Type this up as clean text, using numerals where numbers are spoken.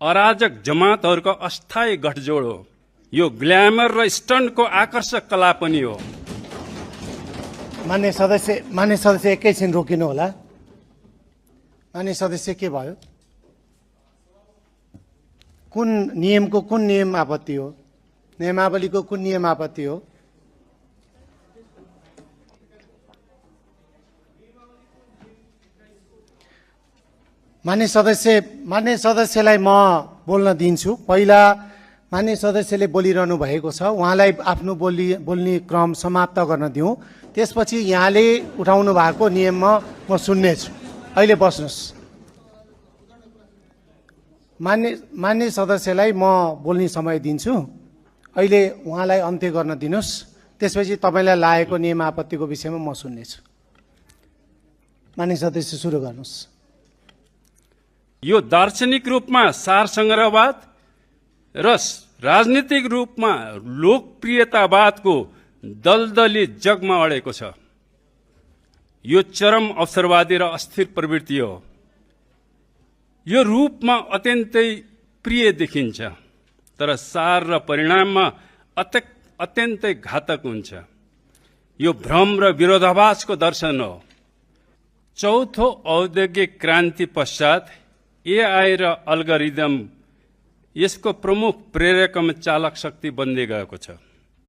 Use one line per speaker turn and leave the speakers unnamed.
अराजक जमातहरूको अस्थायी गठजोड हो। यो ग्ल्यामर र स्टन्टको आकर्षक कला पनि हो।
मान्य सदस्य एकैछिन रोकिनु होला। मान्य सदस्य के भयो? कुन नियम आपत्ति हो? नियमावलीको कुन नियम आपत्ति हो? मान्य सदस्यलाई म बोल्न दिन्छु। पहिला मान्य सदस्यले बोलिरहनु भएको छ, उहाँलाई आफ्नो बोल्ने क्रम समाप्त गर्न दिउँ। त्यसपछि यहाँले उठाउनु भएको नियममा म सुन्नेछु। अहिले बस्नुहोस्। मान्य सदस्यलाई म बोल्ने समय दिन्छु। अहिले उहाँलाई अन्त्य गर्न दिनुहोस्। त्यसपछि तपाईँलाई लागेको नियम आपत्तिको विषयमा म सुन्नेछु। मान्य सदस्य सुरु गर्नुहोस्।
यो दार्शनिक रूपमा सार संग्रहवाद र राजनीतिक रूपमा लोकप्रियतावादको दलदली जगमा अडेको छ। यो चरम अवसरवादी र अस्थिर प्रवृत्ति हो। यो रूपमा अत्यन्तै प्रिय देखिन्छ, तर सार र परिणाममा अत्यन्तै घातक हुन्छ। यो भ्रम र विरोधाभासको दर्शन हो। चौथो औद्योगिक क्रान्ति पश्चात एआई र अल्गोरिदम यसको प्रमुख प्रेरक चालक शक्ति बन्दै गएको छ।